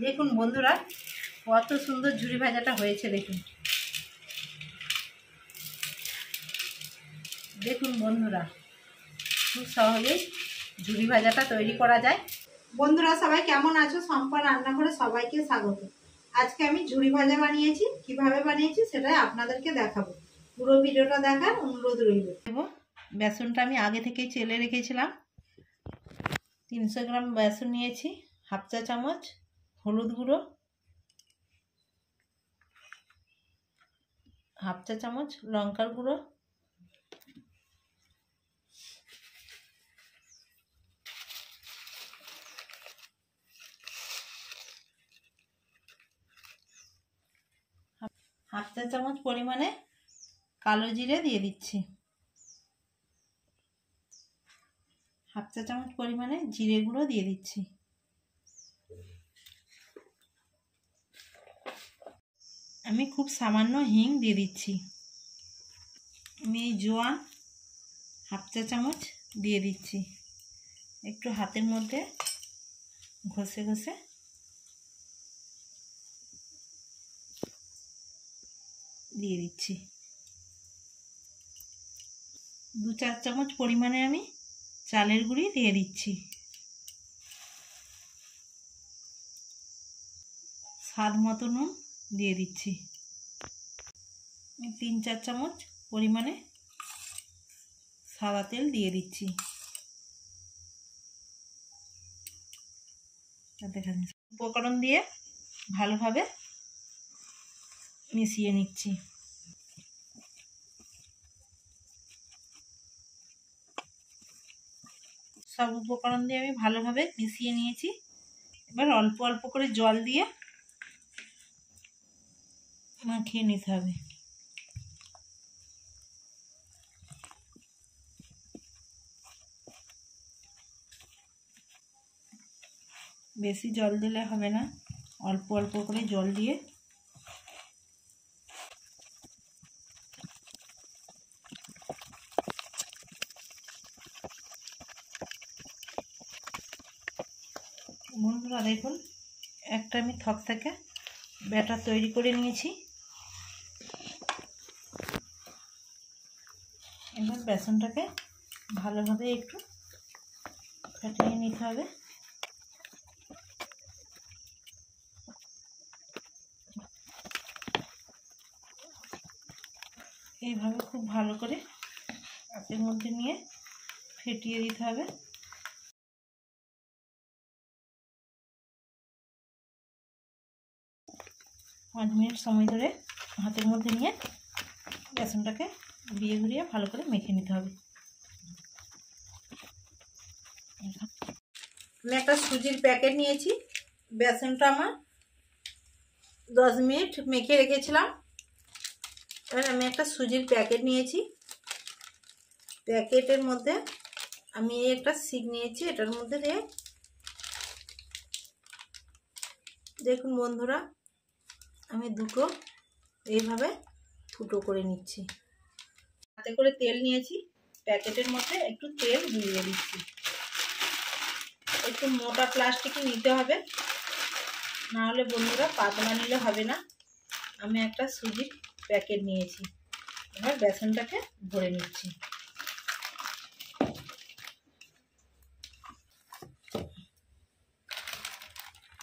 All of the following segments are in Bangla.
দেখুন বন্ধুরা, কত সুন্দর ঝুরি ভাজাটা হয়েছে। দেখুন বন্ধুরা, খুব সহজেই ঝুরি ভাজাটা তৈরি করা যায়। বন্ধুরা সবাই কেমন আছো? সম্পা রান্নাঘরে সবাইকে স্বাগত। আজকে আমি ঝুরি ভাজা বানিয়েছি। কিভাবে বানিয়েছি সেটাই আপনাদেরকে দেখাবো। পুরো ভিডিওটা দেখার অনুরোধ রইল। বেসনটা আমি আগে থেকেই চেলে রেখেছিলাম। 300 গ্রাম বেসন নিয়েছি। হাফ চা চামচ হলুদ গুঁড়ো, হাফ চা চামচ লঙ্কার গুঁড়ো, হাফ চা চামচ পরিমাণে কালো জিরে দিয়ে দিচ্ছি। হাফ চা চামচ পরিমাণে জিরে গুঁড়ো দিয়ে দিচ্ছি। আমি খুব সামান্য হিং দিয়ে দিচ্ছি। আমি জোয়ান হাফ চা চামচ দিয়ে দিচ্ছি। একটু হাতের মধ্যে ঘষে ঘষে দিয়ে দিচ্ছি। 2-4 চামচ পরিমাণে আমি চালের গুঁড়ি দিয়ে দিচ্ছি। স্বাদ মতো নুন দিয়ে দিচ্ছি। 3-4 চামচ পরিমাণে সাদা তেল দিয়ে দিচ্ছি। উপকরণ দিয়ে ভালোভাবে মিশিয়ে নিচ্ছি। সব উপকরণ দিয়ে আমি ভালোভাবে মিশিয়ে নিয়েছি। এবার অল্প অল্প করে জল দিয়ে মাখিয়ে নিতে হবে। বেশি জল দিলে হবে না, অল্প অল্প করে জল দিয়ে বন্ধুরা দেখুন, একটা আমি থকথকে ব্যাটার তৈরি করে নিয়েছি। এবার বেসনটাকে ভালোভাবে একটু ফাটিয়ে নিতে হবে। এইভাবে খুব ভালো করে হাতের মধ্যে নিয়ে ফেটিয়ে দিতে হবে। পাঁচ মিনিট সময় ধরে হাতের মধ্যে নিয়ে বেসনটাকে ঘুরিয়ে ঘুরিয়ে ভালো করে মেখে নিতে হবে। আমি একটা সুজির প্যাকেট নিয়েছি। বেসনটা আমার 10 মিনিট মেখে রেখেছিলাম। এবার আমি একটা সুজির প্যাকেট নিয়েছি। প্যাকেটের মধ্যে আমি একটা শিক নিয়েছি। এটার মধ্যে দিয়ে দেখুন বন্ধুরা, আমি দুটো এইভাবে ফুটো করে নিচ্ছি। হাতে করে তেল নিয়েছি। প্যাকেটের মধ্যে একটু তেল বুলিয়ে দিচ্ছি। একটু মোটা প্লাস্টিক নিতে হবে, না হলে বন্ধুরা পাতলা নিলে হবে না। আমি একটা সুজির প্যাকেট নিয়েছি। এবার বেসনটাকে ভরে নিচ্ছি।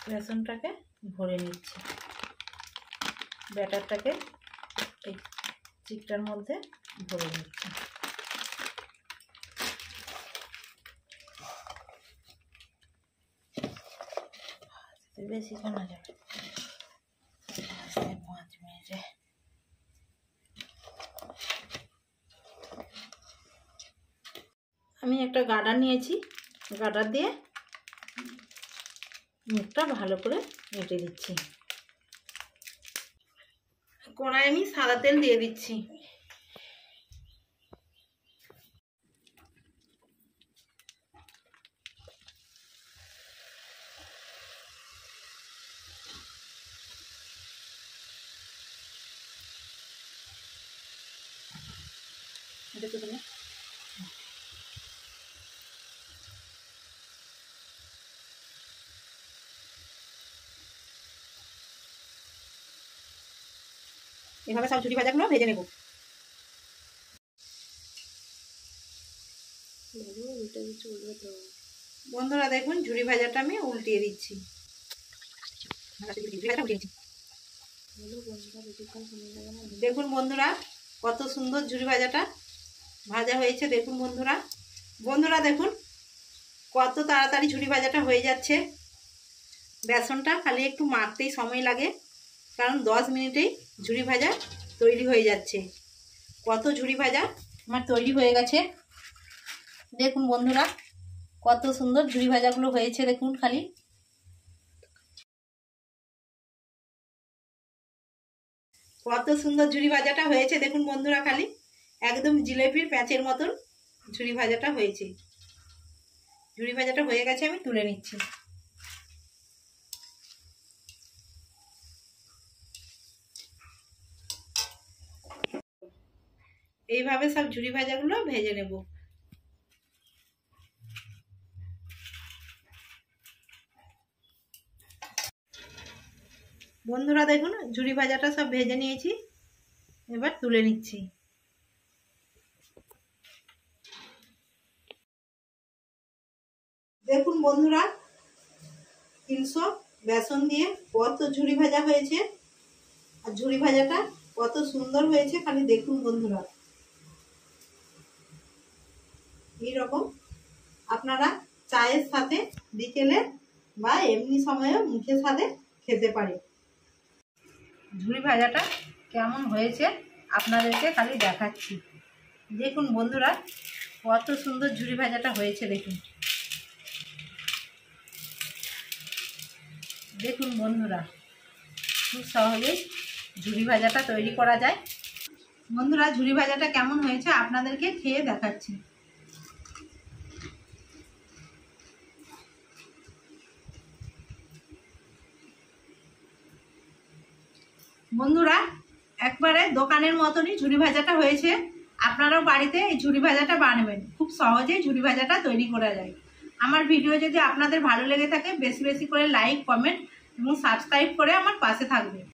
বেসনটাকে ভরে নিচ্ছি। ব্যাটারটাকে এই চিকটার মধ্যে ভরে নিচ্ছি। বেশিক্ষণ যাবে 5 মিনিটে। আমি একটা গার্ডার নিয়েছি। গার্ডার দিয়ে মুখটা ভালো করে মেটে দিচ্ছি। কড়াই আমি সাদা তেল দিয়ে দিচ্ছি। এভাবে সব ঝুরি ভাজাগুলো ভেজে নেব। বন্ধুরা দেখুন ঝুরি ভাজাটা আমি উল্টিয়ে দিচ্ছি। দেখুন বন্ধুরা কত সুন্দর ঝুরি ভাজাটা ভাজা হয়েছে। দেখুন বন্ধুরা দেখুন কত তাড়াতাড়ি ঝুরি ভাজাটা হয়ে যাচ্ছে। বেসনটা খালি একটু মাখতেই সময় লাগে, কারণ 10 মিনিটেই ঝুরি ভাজা তৈরি হয়ে যাচ্ছে। কত ঝুরি ভাজা আমার তৈরি হয়ে গেছে। দেখুন বন্ধুরা কত সুন্দর ঝুরি ভাজাগুলো হয়েছে। দেখুন খালি কত সুন্দর ঝুরি ভাজাটা হয়েছে। দেখুন বন্ধুরা খালি একদম জিলেপির প্যাঁচের মতন ঝুরি ভাজাটা হয়েছে। ঝুরি ভাজাটা হয়ে গেছে, আমি তুলে নিচ্ছি। এইভাবে সব ঝুরি ভাজাগুলো ভেজে নেব। বন্ধুরা দেখুন ঝুরি ভাজাটা সব ভেজে নিয়েছি, এবার তুলে নিচ্ছি। দেখুন বন্ধুরা 300 বেসন দিয়ে কত ঝুরি ভাজা হয়েছে, আর ঝুরি ভাজাটা কত সুন্দর হয়েছে খালি দেখুন বন্ধুরা। এইরকম আপনারা চায়ের সাথে বিকেলে বা এমনি সময়ে মুখের সাথে খেতে পারে। ঝুরি ভাজাটা কেমন হয়েছে আপনাদেরকে খালি দেখাচ্ছি। দেখুন বন্ধুরা কত সুন্দর ঝুরি ভাজাটা হয়েছে। দেখুন বন্ধুরা খুব সহজেই ঝুরি ভাজাটা তৈরি করা যায়। বন্ধুরা ঝুরি ভাজাটা কেমন হয়েছে আপনাদেরকে খেয়ে দেখাচ্ছি। বন্ধুরা একবারে দোকানের মতনই ঝুরি ভাজাটা হয়েছে। আপনারাও বাড়িতে এই ঝুরি ভাজাটা বানাবেন, খুব সহজেই ঝুরি ভাজাটা তৈরি করা যায়। আমার ভিডিও যদি আপনাদের ভালো লেগে থাকে বেশি বেশি করে লাইক, কমেন্ট এবং সাবস্ক্রাইব করে আমার পাশে থাকবেন।